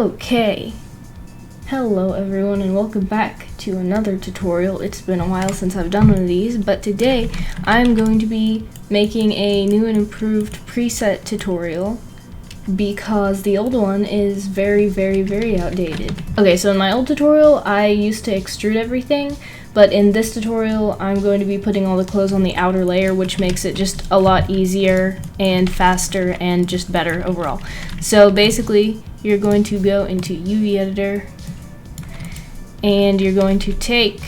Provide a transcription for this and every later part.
Okay, hello everyone and welcome back to another tutorial. It's been a while since I've done one of these, but today I'm going to be making a new and improved preset tutorial because the old one is very outdated. Okay, so in my old tutorial I used to extrude everything, but in this tutorial I'm going to be putting all the clothes on the outer layer, which makes it just a lot easier and faster and just better overall. So basically you're going to go into UV editor and you're going to take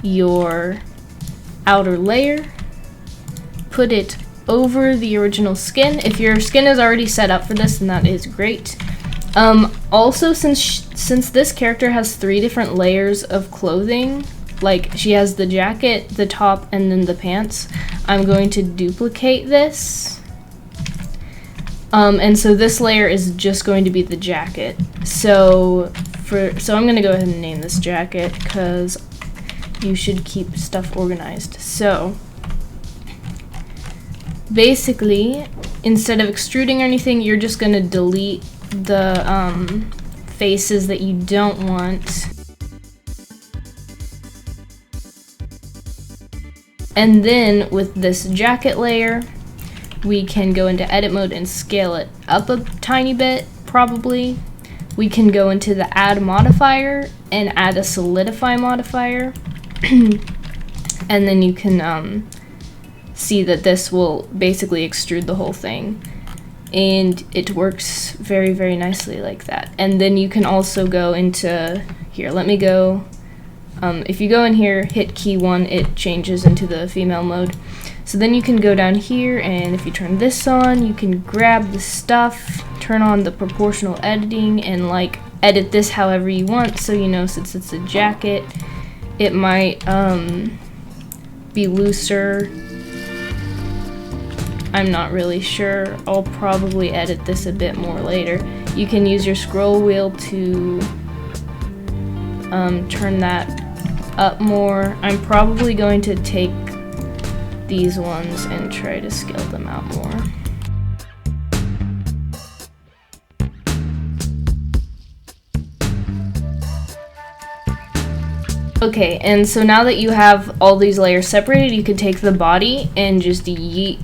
your outer layer, put it over the original skin. If your skin is already set up for this, then that is great. Also, since this character has 3 different layers of clothing, like she has the jacket, the top, and then the pants, I'm going to duplicate this. And so this layer is just going to be the jacket. So I'm going to go ahead and name this jacket because you should keep stuff organized. So basically, instead of extruding or anything, you're just going to delete the faces that you don't want. And then with this jacket layer, we can go into edit mode and scale it up a tiny bit, probably. We can go into the add modifier and add a solidify modifier. And then you can see that this will basically extrude the whole thing. And it works very nicely like that. And then you can also go into here. Let me go. If you go in here, hit key 1, it changes into the female mode. So then you can go down here, and if you turn this on, you can grab the stuff, turn on the proportional editing, and like edit this however you want. So you know, since it's a jacket, it might be looser. I'm not really sure. I'll probably edit this a bit more later. You can use your scroll wheel to turn that up more. I'm probably going to take these ones and try to scale them out more. Okay, and so now that you have all these layers separated, you can take the body and just yeet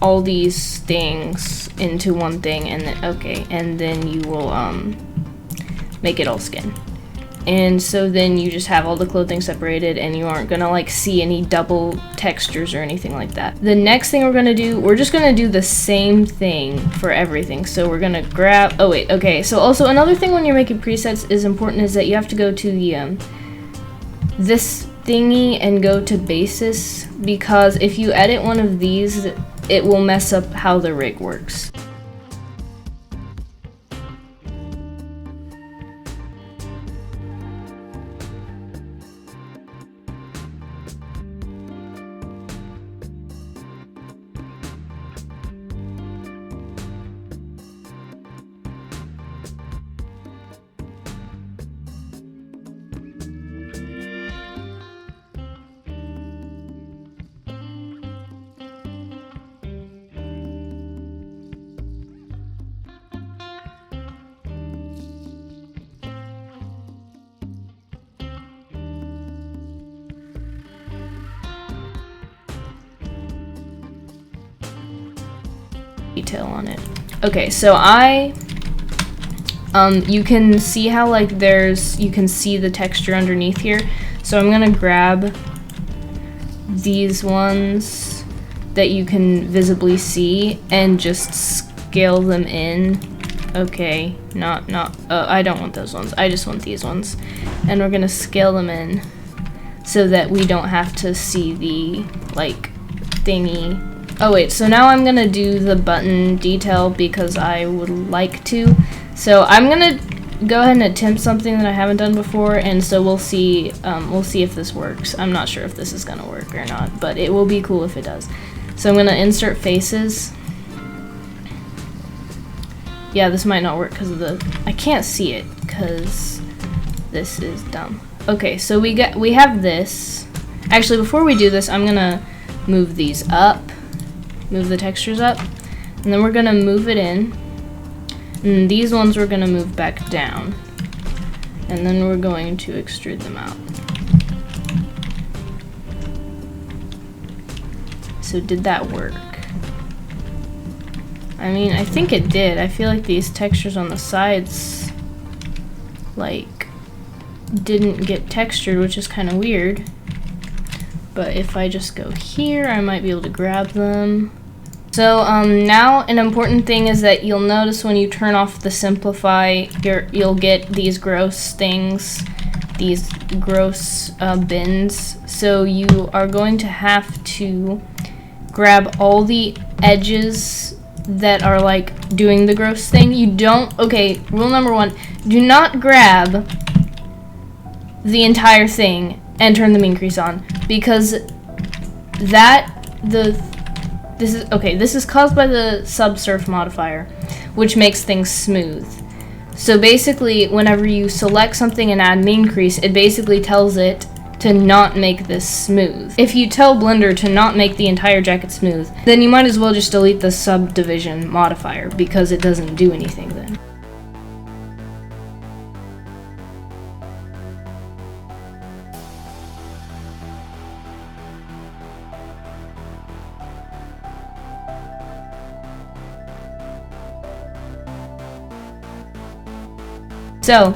all these things into one thing, and then you will make it all skin. And so then you just have all the clothing separated and you aren't gonna like see any double textures or anything like that. The next thing we're just gonna do the same thing for everything. So we're gonna grab, so also another thing when you're making presets is important is that you have to go to the this thingy and go to basis, because if you edit one of these, it will mess up how the rig works. Detail on it. Okay, so you can see how like you can see the texture underneath here. So I'm gonna grab these ones that you can visibly see and just scale them in. Okay, I don't want those ones. I just want these ones. And we're gonna scale them in so that we don't have to see the like thingy. Oh wait, so now I'm gonna do the button detail because I would like to. So I'm gonna go ahead and attempt something that I haven't done before, and so we'll see if this works. I'm not sure if this is gonna work or not, but it will be cool if it does. So I'm gonna insert faces. Yeah, this might not work because of I can't see it because this is dumb. Okay, so we have this. Actually, before we do this, I'm gonna move these up. Move the textures up, and then we're gonna move it in And these ones we're gonna move back down. And then we're going to extrude them out. So did that work? I mean, I think it did. I feel like these textures on the sides, like, didn't get textured, which is kind of weird. But if I just go here, I might be able to grab them. So now an important thing is that you'll notice when you turn off the simplify, you'll get these gross things, these gross bins. So you are going to have to grab all the edges that are like doing the gross thing. You don't, okay, rule number 1, do not grab the entire thing and turn the mean crease on, because this is caused by the subsurf modifier, which makes things smooth. So basically, whenever you select something and add mean crease, it basically tells it to not make this smooth. If you tell Blender to not make the entire jacket smooth, then you might as well just delete the subdivision modifier, because it doesn't do anything then. So,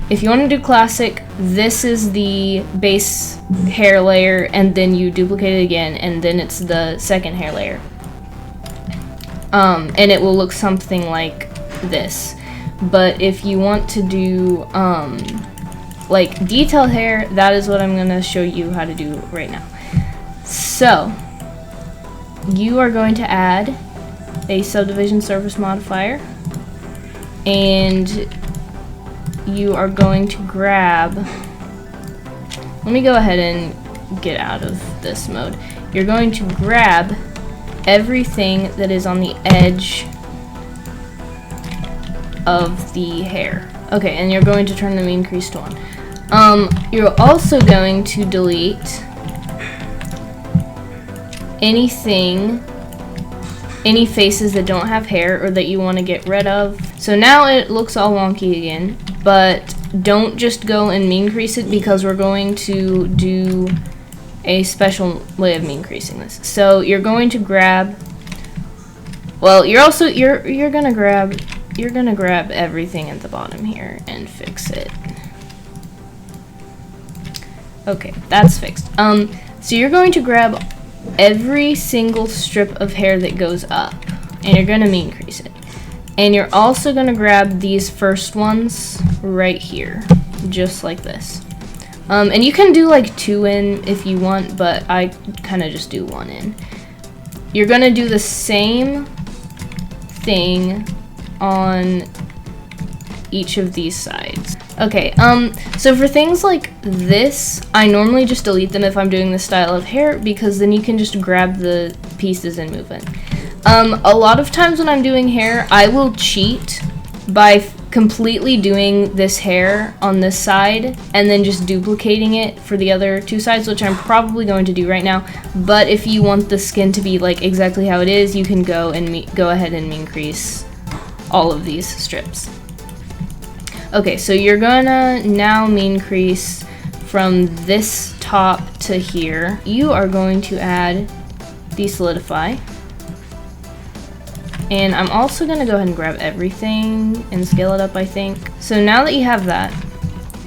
if you want to do classic, this is the base hair layer, and then you duplicate it again, and then it's the second hair layer. And it will look something like this. But if you want to do, like, detailed hair, that is what I'm going to show you how to do right now. So, you are going to add a subdivision surface modifier, and you are going to grab, let me go ahead and get out of this mode. You're going to grab everything that is on the edge of the hair. Okay, and you're going to turn the mean crease to 1. You're also going to delete any faces that don't have hair or that you want to get rid of. So now it looks all wonky again, but don't just go and mean crease it, because we're going to do a special way of mean creasing this. So you're going to grab, well, you're gonna grab everything at the bottom here and fix it. Okay, that's fixed. So you're going to grab every single strip of hair that goes up, and you're gonna mean crease it. And you're also gonna grab these first ones right here, just like this. And you can do like 2 in if you want, but I kind of just do 1 in. You're gonna do the same thing on each of these sides. Okay, so for things like this, I normally just delete them if I'm doing this style of hair, because then you can just grab the pieces and move it. A lot of times when I'm doing hair, I will cheat by completely doing this hair on this side and then just duplicating it for the other 2 sides, which I'm probably going to do right now. But if you want the skin to be like exactly how it is, you can go ahead and mean crease all of these strips. Okay, so you're gonna now mean crease from this top to here. You are going to add the solidify. And I'm also going to go ahead and grab everything and scale it up, I think. So now that you have that,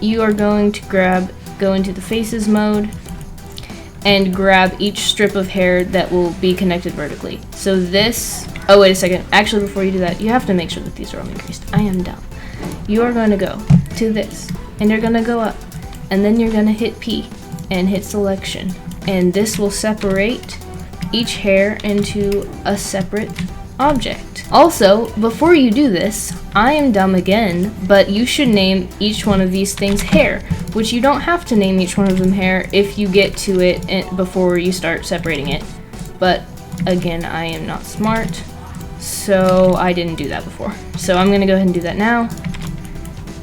you are going to go into the faces mode and grab each strip of hair that will be connected vertically. So this, oh wait a second, actually before you do that, you have to make sure that these are all increased. I am dumb. You are going to go to this, and you're going to go up, and then you're going to hit P and hit selection. And this will separate each hair into a separate object. Also, before you do this, I am dumb again, but you should name each one of these things hair, which you don't have to name each one of them hair if you get to it before you start separating it. But again, I am not smart, so I didn't do that before. So I'm gonna go ahead and do that now.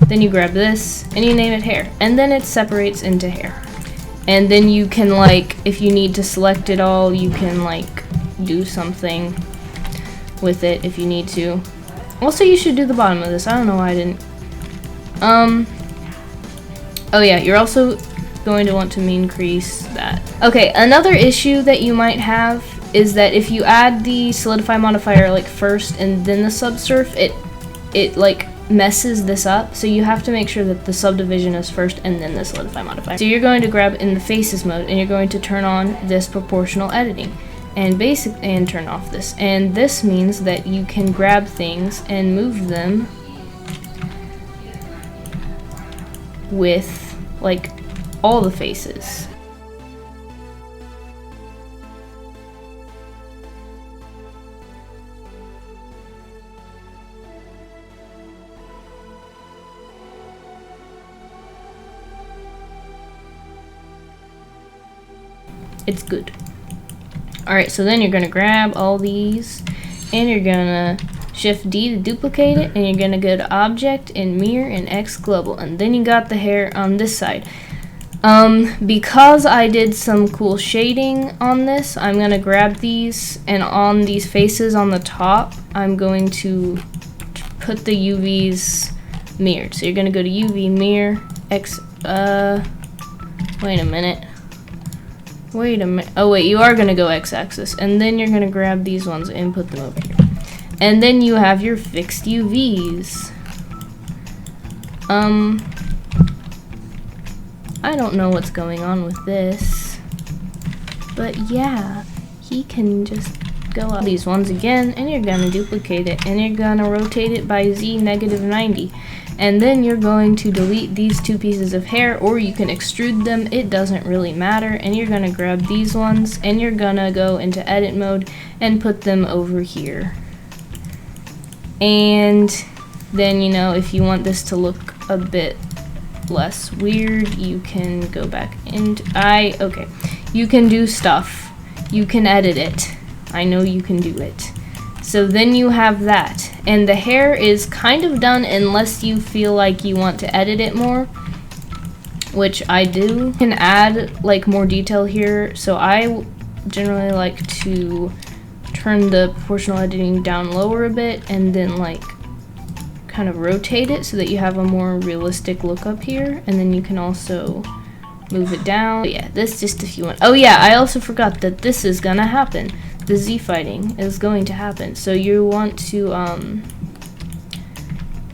Then you grab this and you name it hair, and then it separates into hair. And then you can, like, if you need to select it all, you can like do something with it if you need to. Also, you should do the bottom of this. I don't know why I didn't. Oh yeah, you're also going to want to increase that. Okay, another issue that you might have is that if you add the solidify modifier like first and then the subsurf, it like messes this up. So you have to make sure that the subdivision is first and then the solidify modifier. So you're going to grab in the faces mode and you're going to turn on this proportional editing and turn off this. And this means that you can grab things and move them with like all the faces. It's good. Alright, so then you're gonna grab all these and you're gonna Shift D to duplicate it, and you're gonna go to Object and Mirror and X Global, and then you got the hair on this side. Because I did some cool shading on this, I'm gonna grab these, and on these faces on the top, I'm going to put the UVs mirrored. So you're gonna go to UV Mirror X. Wait a minute. Oh wait, you are gonna go X-axis, and then you're gonna grab these ones and put them over here. And then you have your fixed UVs. I don't know what's going on with this, but yeah, he can just go up these ones again, and you're gonna duplicate it, and you're gonna rotate it by Z -90. And then you're going to delete these two pieces of hair, or you can extrude them, it doesn't really matter. And you're gonna grab these ones, and you're gonna go into edit mode and put them over here. And then, you know, if you want this to look a bit less weird, you can go back into, okay, you can do stuff. You can edit it. I know you can do it. So then you have that. And the hair is kind of done unless you feel like you want to edit it more, which I do. You can add like more detail here. So I generally like to turn the proportional editing down lower a bit and then like kind of rotate it so that you have a more realistic look up here, and then you can also move it down. But yeah, this just if you want. Oh yeah, I also forgot that this is gonna happen. The Z fighting is going to happen. So you want to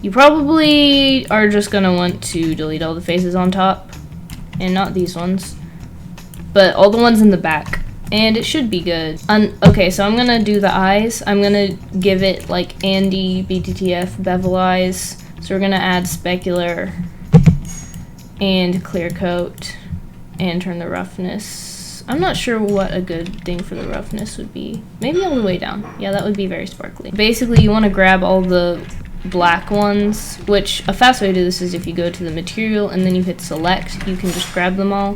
you probably are just gonna want to delete all the faces on top and not these ones, but all the ones in the back, and it should be good. Okay, so I'm gonna do the eyes. I'm gonna give it like Andy BTTF bevel eyes. So we're gonna add specular and clear coat and turn the roughness. I'm not sure what a good thing for the roughness would be. Maybe all the way down. Yeah, that would be very sparkly. Basically, you want to grab all the black ones, which a fast way to do this is if you go to the material and then you hit select, you can just grab them all.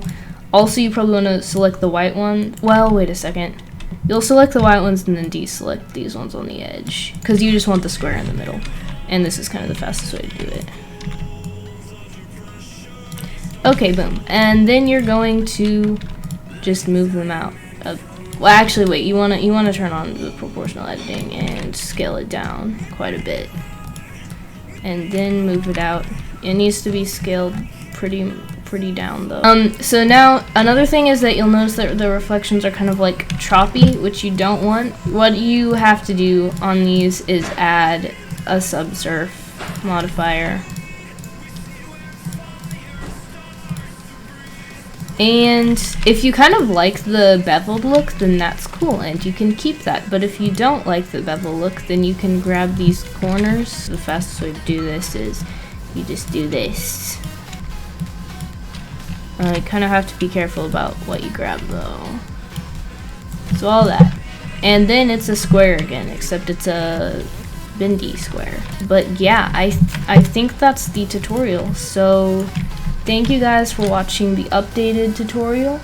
Also, you probably want to select the white one. Well, wait a second. You'll select the white ones and then deselect these ones on the edge, because you just want the square in the middle. And this is kind of the fastest way to do it. Okay, boom. And then you're going to just move them out. Well, actually, wait. You wanna turn on the proportional editing and scale it down quite a bit, and then move it out. It needs to be scaled pretty down though. So now another thing is that you'll notice that the reflections are kind of like choppy, which you don't want. What you have to do on these is add a subsurf modifier. And if you kind of like the beveled look, then that's cool, and you can keep that. But if you don't like the bevel look, then you can grab these corners. The fastest way to do this is you just do this. You kind of have to be careful about what you grab though. So all that. And then it's a square again, except it's a bendy square. But yeah, I think that's the tutorial. So thank you guys for watching the updated tutorial,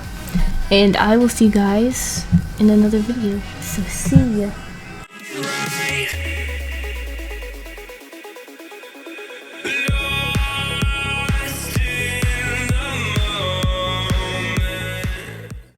and I will see you guys in another video. So see ya.